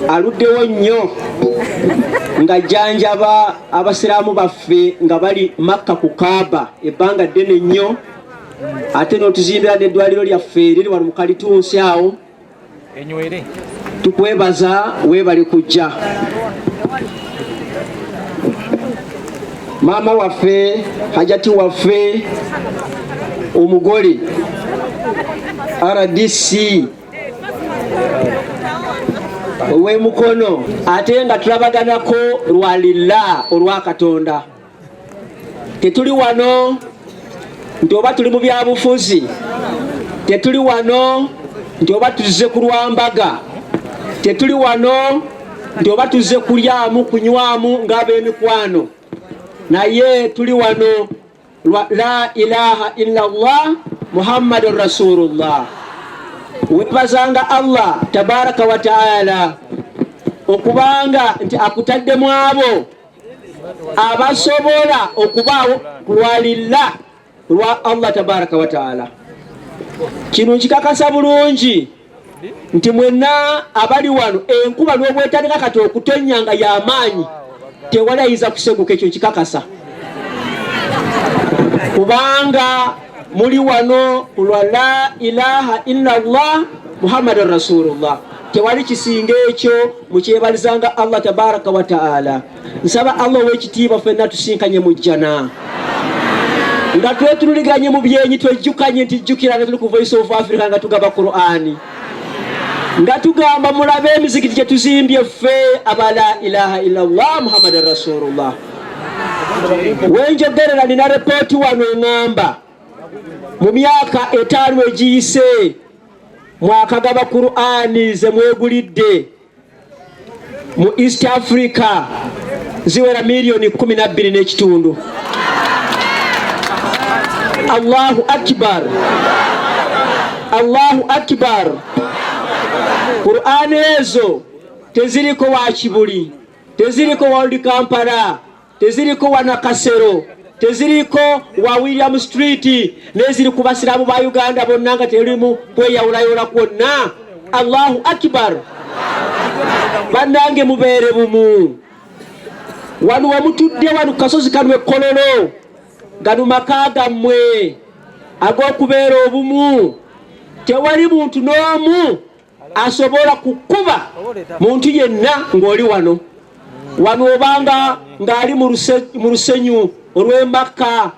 aluddewo nnyo ng'ajjanjaba abasiraamu baffe nga bali Makka ku Kaaba ebbanga ddene nnyo, ate n'otuzimbira n'eddwaliro lyaffe eriri wano mu Kalitunsi awo. Tukwebaza, weebale kujja. Maama waffe, hajati waffe omugole RDC ow'emukono, ate nga tulabaganako lwalilla olwa Katonda. Tetuli wano nti oba tuli mu byabufuzi, tetuli wano nti oba tuzze ku lwambaga, tetuli wano nti oba tuzze kulyamu kunywamu ng'ab'emikwano, naye tuli wano la ilaha illallah Muhammadun Rasulullah. Webazanga Allah tabaraka wa taala okubanga nti akutaddemu abo abasobola okubaawo lwalilla lwa Allah tabaraka wa taala. Kino nkikakasa bulungi nti mwenna abali wano enkuba n'obwetandika kati okutonnya nga y'amaanyi tewali ayinza kuseguka. Ekyo nkikakasa kubanga muli wano lwa la ilaha illallah Muhammadun Rasulullah. Tewali kisinga ekyo mukyebalizanga Allah tabaraka wa taala. Nsaba Allah ow'ekitiibwa ffenna tusinkanye mu jjana nga twetunuliganye mu byenyi, twejjukanye nti jjukira nga tuli ku Voice of Africa nga tugaba Qur'ani, nga tugamba mulabe emizikiti gye tuzimbye ffe aba la ilaha illallah Muhammadun Rasulullah. Wenjogerera nina repooti wano eŋŋamba mu myaka 5 egiyise mwakagaba Qur'ani ze mwegulidde mu East Africa ziwera miliyoni 12 n'ekitundu. Allahu akbar, Allahu akbar. Qur'ani ezo teziriko wa Kibuli, teziriko wa Old Kampala, teziriko wa Nakasero, teziriko wa William Street, neziri ku basiraamu ba Uganda bonna nga terimu kweyawulayawula kwonna. Allahu akbar. Bannange mubeere bumu. Wano wamutudde wano kasozi kano ekkololo gano maka gammwe ag'okubeera obumu. Tewali muntu n'omu asobola kukuba muntu yenna ng'oli wano. Wano obanga ng'ali mu lusenyu olw'embaka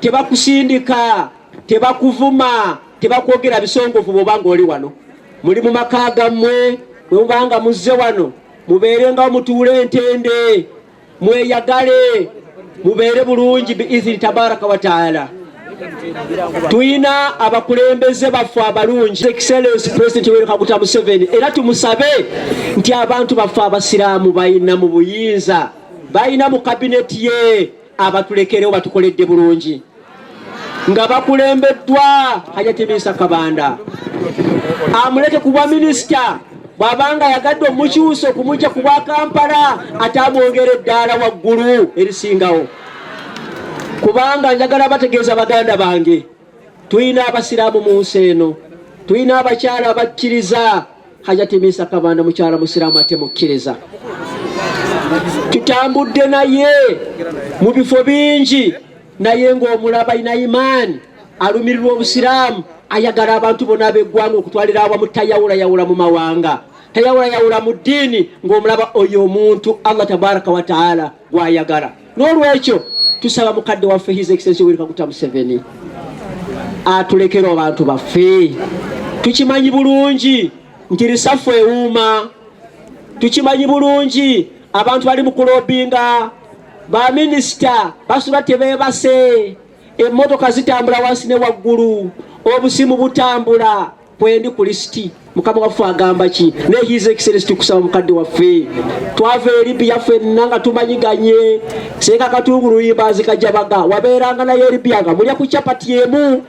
tebakusindika, tebakuvuma, tebakwogera bisongovu bw'oba ng'oli wano. Muli mu maka gammwe, bwe mubanga muzze wano mubeere nga mutuule entende, mweyagale, mubeere bulungi biizni tabaraka wa taala. Tuyina abakulembeze baffe abalungi, Excellence President Yoweri Kaguta Museveni, era tumusabe nti abantu baffe abasiraamu bayina mu buyinza, bayina mu kabineti ye abatulekerewo batukoledde bulungi, nga bakulembeddwa Hajati MINSA KABANDA. Amuleke ku bwa minisita, bw'abanga yagadde omukyuso okumujja ku bwa Kampala ate amwongera eddaala waggulu erisingawo. Kubanga njagala bategeeza baganda bange, tuyina abasiraamu mu nsi eno, tuyina abakyala abakkiriza. Hajati MINSA KABANDA mukyala musiraamu ate mukkiriza. Tutambudde naye mu bifo bingi, naye ng'omulaba ayina imaani, alumirirwa obusiraamu, ayagala abantu bonna ab'eggwanga okutwalira awamu, tayawulayawula mu mawanga, tayawulayawula mu ddiini, ng'omulaba oyo omuntu Allah tabaraka wa taala gw'ayagala. N'olwekyo tusaba mukadde waffe His Excellency Yoweri Kaguta Museveni atulekera abantu baffe. Tukimanyi bulungi nti risafu ewuuma, tukimanyi bulungi abantu bali mu kulobinga, ba minisita basula tebeebase, emmotoka zitambula wansi ne waggulu, obusimu butambula. Kwendi ku lisiti Mukama waffe agamba ki? Ne His Excellency tukusaba mukadde waffe, twava eri Libya ffenna nga tumanyiganye, Senga Katungulu Yimbazi Kajabaga wabeeranga naye Libya nga mulya ku capati emu.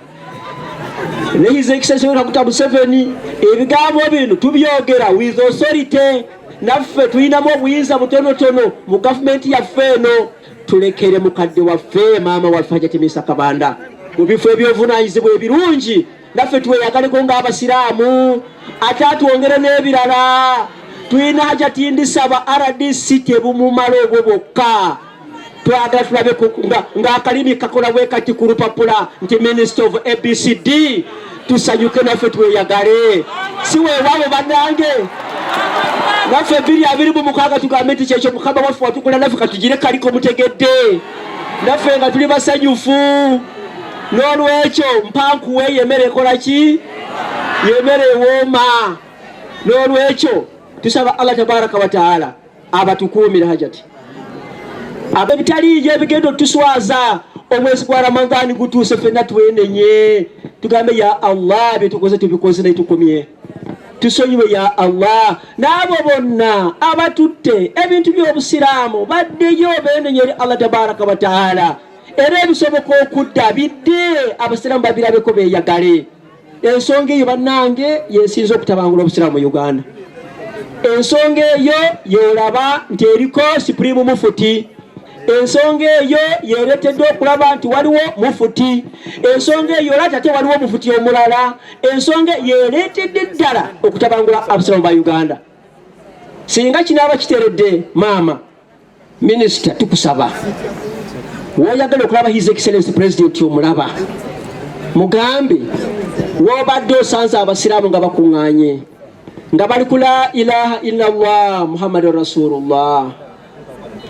Ne His Excellency Yoweri Kaguta Museveni ebigambo bino tubyogera with authority, naffe tuyinamu obuyinza butonotono mu gavumenti yaffe eno. Tulekere mukadde waffe maama waffe Hajati MINSA KABANDA mu bifo ebyovunaanyizibwa ebirungi naffe tweyagaleko ng'Abasiraamu ate atwongere n'ebirala. Tulina hajati ndisaba RDC tebumumala obwo bwokka. Twagala tulabe ng'akalimi kakola bwe kati ku lupapula nti Minister of ABCD. Tusanyuke naffe tweyagale. Si weewaawo bannange. Naffe 2026 tugambe nti kyekyo Mukama waffe watukola naffe katugire kaliko mutegedde. Naffe nga tuli basanyufu. N'olwekyo mpankuwe yemere ekola ki? Yemere ewooma. N'olwekyo tusaba Allah tabaraka wa taala abatukuumira hajati. Abebitaliiyo ebigendo tuswaza omwezi gwa Ramadhani gutuuse ffenna twenenye. Tugambe ya Allah byetukoze tubikoze naye tukomye. Tusonyiwe ya Allah. N'abo bonna abatutte ebintu by'Obusiraamu baddeyo beenenye eri Allah tabaraka wa taala. Era ebisoboka okudda bidde Abasiraamu babirabeko beeyagale. Ensonga eyo bannange yesinza okutabangula Obusiraamu mu Uganda. Ensonga eyo yolaba nti eriko Supreme Mufuti. Ensonga eyo yeretedde okulaba nti waliwo mufuti. Ensonga eyo lati ate waliwo mufuti omulala. Ensonga yeretedde ddala okutabangula Abasiraamu ba Uganda. Singa kinaaba kiteredde maama Minister tukusaba woyagala okulaba His Excellency President omulaba mugambe wobadde osanze Abasiraamu nga bakuŋŋaanye nga bali ku la ilaha illallah Muhammadur Rasulullah.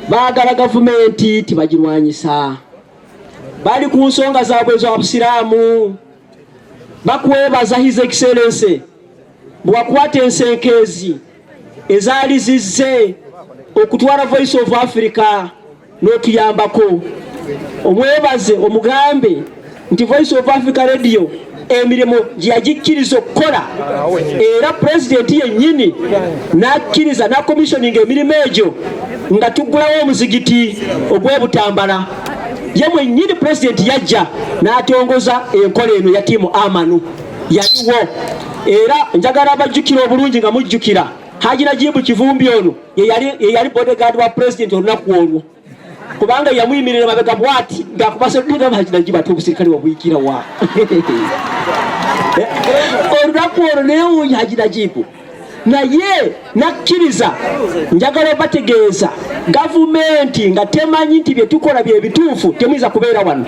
Baagala gavumenti tibagirwanyisa. Bali ku nsonga zaabwe ez'Abasiraamu. Bakwebaza His Excellency bwakwata ensenkezi ezaali zizze okutwala Voice of Africa n'otuyambako. Omwebaze omugambe nti Voice of Africa Radio emirimu gyagikkiriza okukola era President yennyini n'akkiriza n'akomissioninga emirimu egyo nga tuggulawo omuzigiti ogw'Ebutambala. Ye mwennyini President yajja n'atongoza enkola eno ya tiimu Amanu yaliwo. Era njagala abajjukira obulungi nga mujjukira Haji Najibu Kivumbi ono ye yali bodyguard wa President olunaku olwo, kubanga yamuyimirira mabega bwati ng'akubasodde Haji Najibu ate obusirikale wabuyikira wa olunaku olwo neewuunya Haji Najibu naye nakkiriza. Njagala bategeeza gavumenti nga temanyi nti bye tukola bye bituufu temuyinza kubeera wano.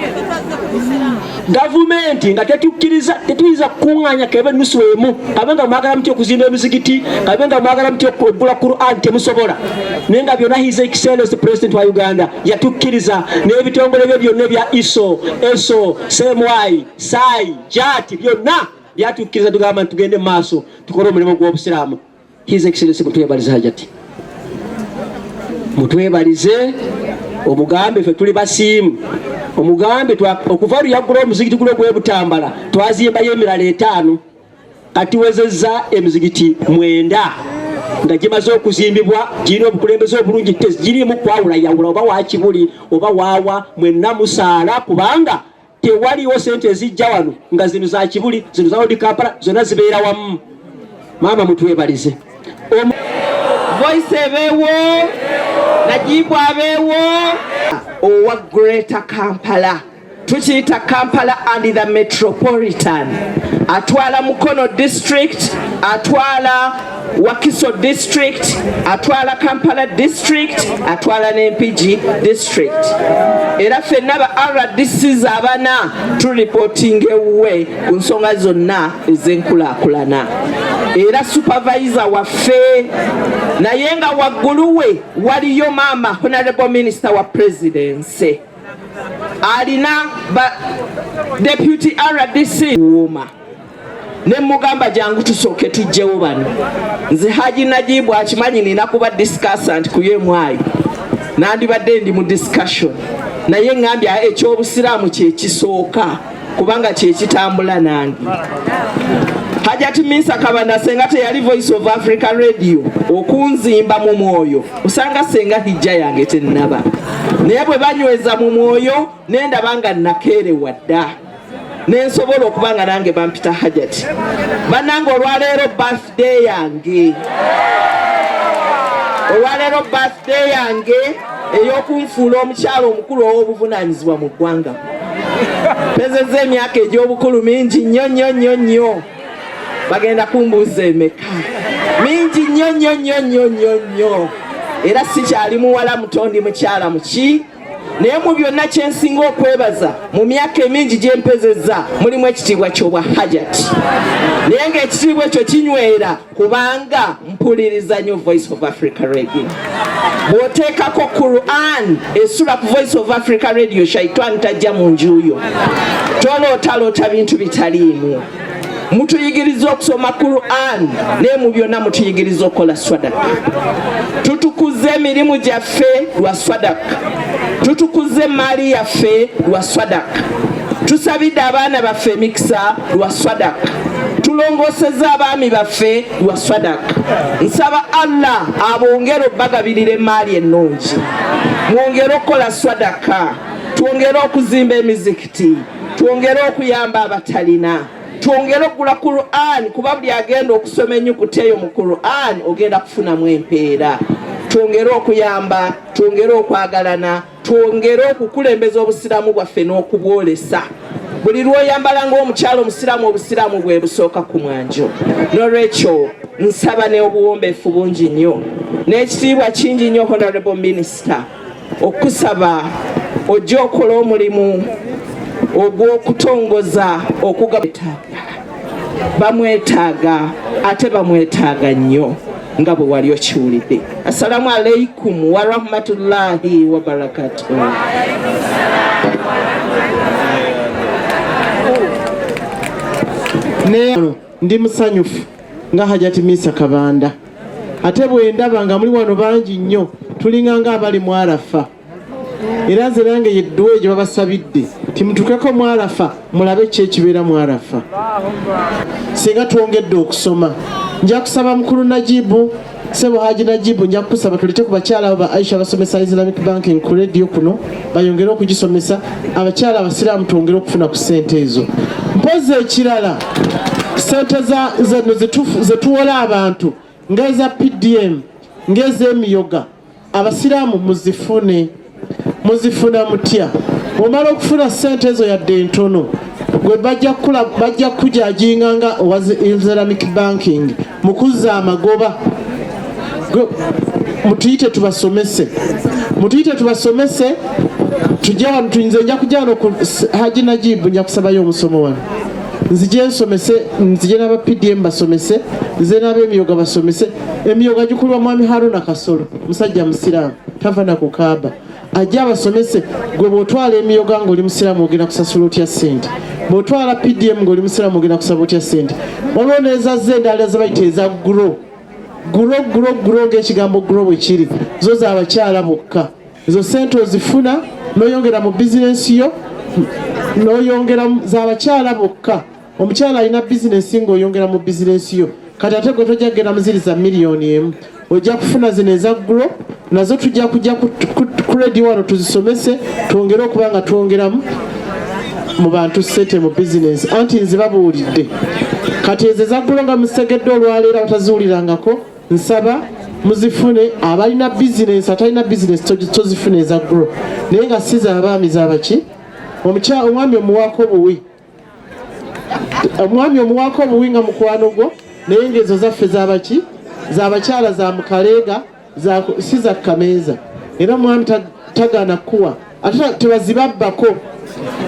Gavumenti nga tetuyinza kukuŋŋaanya kebe nusu emu, kabe nga mwagala muti okuzimba emizigiti, kabe nga mwagala muti okugula Quran temusobola. Naye nga byonna His Excellency President wa Uganda yatukkiriza n'ebitongole bye byonna bya ISO, ESO, SMY, SAI, JAT byonna byatukkiriza tugamba nti tugende maaso tukole omulimu gw'Obusiraamu. His Excellency mutwebalize hajati. Mutwebalize omugambe ffe tuli basiimu. Omugambe okuva luyaggula omuzigiti gulo gw'Ebutambala twazimbayo emirala 5 kati wezezza emizigiti 9 nga gimaze okuzimbibwa girina obukulembeze obulungi tegirimu kwawula yawula oba wakibuli oba waawa mwenna musaala kubanga tewaliwo sente ezijja wano nga zino za Kibuli zino za Odi Kampala zonna zibeera wamu. Maama mutwebalize. Voice ebeewo, Najibu abeewo. Owa Greater Kampala tukiyita Kampala and the Metropolitan. Atwala Mukono District, atwala Wakiso District, atwala Kampala District, atwala n'Empigi District. Era ffenna ba RDC abana tureporting ewuwe ku nsonga zonna ez'enkulaakulana. Era supervisor waffe naye nga waggulu we waliyo maama Honorable Minister wa Presidency. Alina ba Deputy RDC wuma. Ne mugamba jangu tusooke tujjewo bano. Nze Haji Najibu akimanyi nina kuba discussant ku yemwayi. Nandibadde ndi mu discussion. Naye ngambya eky'Obusiraamu kye kisooka kubanga kye kitambula nange. Hajati MINSA Kabanda senga teyali Voice of Africa Radio okunzimba mu mwoyo osanga senga hijja yange tennaba naye bwe banyweza mu mwoyo nenda banga nakeerewa dda nensobola okubanga nange bampita Hajati banange olwaleero birthday yange ey'okunfuula omukyalo omukulu ow'obuvunaanyizibwa mu ggwanga mpezezza emyaka egy'obukulu mingi nnyo bagenda kumbuuza emeka mingi nnyo era sikyali muwala mutondi mukyala muki naye mu byonna kyensinga okwebaza mu myaka emingi gyempezezza mulimu ekitiibwa ky'obwa hajati naye ng'ekitiibwa ekyo kinywera kubanga mpuliriza nnyo Voice of Africa Radio. Bw'oteekako Quran esula ku Voice of Africa Radio shaitani tajja mu njuyo tolootaloota bintu bitaliimu. Mutuyigiriza okusoma Quran naye mu byonna mutuyigiriza okukola swadaka. Tutukuze emirimu gyaffe lwa swadaka, tutukuze emaali yaffe lwa swadaka, tusabidde abaana baffe emikisa lwa swadaka, tulongoosezza abaami baffe lwa swadaka. Nsaba Allah abongere obbagabirira emaali ennungi, mwongere okukola swadaka, twongere okuzimba emizikiti, twongere okuyamba abatalina, twongere okugula Quran kuba buli agenda okusoma ennyukuta eyo mu Quran ogenda kufunamu empeera. Twongere okuyamba, twongere okwagalana, twongere okukulembeza obusiramu bwaffe n'okubwolesa. Buli lw'oyambala ng'omukyalo omusiramu obusiramu bwe busooka ku mwanjo. N'olwekyo nsaba n'obuwombeefu bungi nnyo n'ekitiibwa kingi nnyo Honorable Minister okusaba ojja okola omulimu ogw'okutongoza bamwetaaga ate bamwetaaga nnyo nga bwe wali okiwulidde. Assalamu alaikum wa rahmatullahi wa barakatuh. Ndi musanyufu nga Hajati MINSA Kabanda ate bwe ndaba nga muli wano bangi nnyo tulinganga abali mu Arafa era nze nange yeddwa gye babasabidde timutukeko mu Arafa mulabe ki ekibeera mu Arafa. Singa twongedde okusoma nja kusaba mukulu Najibu Sebo Haji Najibu nja kusaba tulete ku bakyala ba Aisha basomesa Islamic Banking ku radio kuno bayongere okugisomesa abakyala abasiraamu twongere okufuna ku ssente ezo. Mpozi ekirala ssente zetuwola abantu ng'eza PDM ng'ez'emiyoga abasiraamu muzifuna mutya. Omala okufuna ssente ezo yadde entono gwe bajja kujajinga nga owa Islamic Banking mukuzza amagoba. Mutuyite tubasomese tujja wano nze nja kujja wano ku Haji Najibu nja kusabayo omusomo wano nzije nsomese nzije n'aba PDM basomese nze n'ab'emiyoga basomese. Emiyoga gikulwa mwami Haruna Kasolo musajja musiraamu tava na kukaaba ajja abasomese. Gwe bw'otwala emiyoga ng'oli musiraamu ogenda kusasula otya ssente, bw'otwala PDM ng'oli musiraamu ogenda kusaba otya ssente. Waliwo n'ezazze endala ze bayita eza guro ng'ekigambo guro bwe kiri zo za bakyala bokka. Ezo ssente ozifuna n'oyongera mu bizinensi yo n'oyongera za bakyala bokka. Omukyala alina bizinensi ng'oyongera mu bizinensi yo kati ate gwe tojja kugenda muziriza miliyoni emu ojja kufuna zino eza guro nazo tujja kujja ku radio wano tuzisomese twongere okuba nga twongeramu mu bantu ssente mu bizinensi. Anti nze babuulidde kati ezo eza guro nga musegedde olwaleero bataziwulirangako nsaba muzifune. Abalina bizinensi atalina bizinensi tozifune eza guro naye nga si z'abaami z'abaki omwami omuwaako obuwi nga mukwano gwo naye ng'ezo zaffe z'abaki z'abakyala za mukaleega si za kameeza era omwami tagaana kuwa ate tebazibabbako.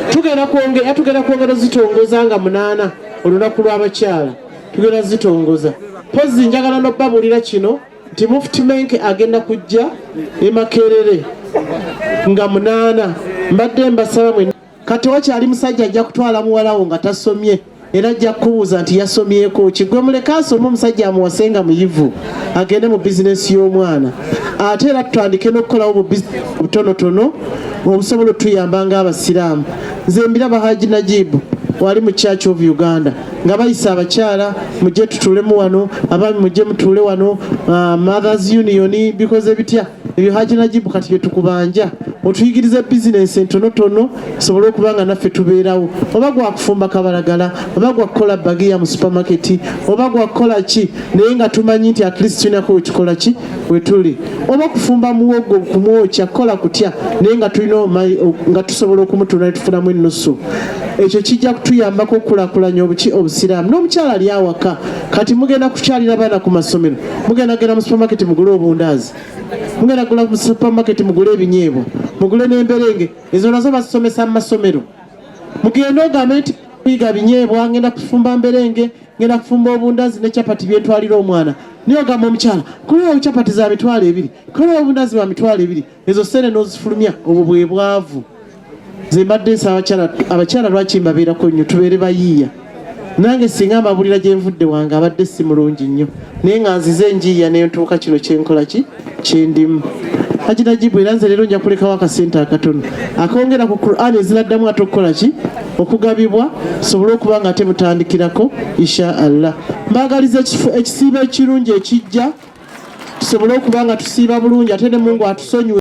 Tugenda kwongera zitongoza nga 8 olunaku lw'abakyala tugenda zitongoza. Pozi njagala n'obbabuulira kino nti Mufti Menke agenda kujja e Makerere nga 8 mbadde mbasaba mwe kati wakyali musajja ajja kutwala muwalawo nga tasomye era ajja kubuuza nti yasomyeko ki. Gwe muleka asome omusajja amuwasenga muyivu agende mu bizinensi y'omwana ate era tutandike n'okukolawo butonotono obusobola otuyamba ng'abasiraamu. Nze mbiraba Haji Najibu wali mu Church of Uganda nga bayisa abakyala mujje tutulemu wano, abaami mujje mutule wano, Mothers Union bikoze bitya ebyo Haji Najibu kati bye tukubanja otuyigirize bizinesi entonotono sobole okubanga naffe tubeerawo, oba gwakufumba kabalagala, oba gwakukola bagiya mu supermarket, oba gwakukola ki naye nga tumanyi nti at least tulinako wekikola ki wetuli, oba kufumba muwogo kumwokya kola kutya naye nga tulina nga tusobola okumutuna ne tufunamu ennusu. Ekyo kijja kutuyambako okukulakulanya obusiraamu. N'omukyala ali awaka kati mugenda kukyalira baana ku masomero, mugenda genda mu supermarket mugule obundaazi, mugenda gula mu supermarket mugule ebinyeebwa, mugule n'emberenge, ezo nazo bazisomesa mu masomero. Mugenda ogambe nti kuyiga binyeebwa, ngenda kufumba mberenge, ngenda kufumba obundaazi ne chapati byetwalira omwana. Niyo gamba omukyala kuliwo chapati za mitwalo 2, kuliwo obundaazi bwa mitwalo 2, ezo sente n'ozifulumya. Obwo bwe bwavu. Nze mbadde nsaba abakyala lwaki mbabeerako nnyo tubeere bayiiya. Nange singa mbabulira gye nvudde wange abadde si mulungi nnyo, naye nga nzize njiiya ne ntuuka kino kyenkola ki kyendimu. Haji Najibu era nze leero nja kulekawo akasente akatono akongera ku Qur'an eziraddamu ate okukola ki okugabibwa, sobole okuba nga ate mutandikirako insha Allah. Mbagaliza ekisiibo ekirungi ekijja tusobole okuba nga tusiiba bulungi ate ne Mungu atusonyiwe.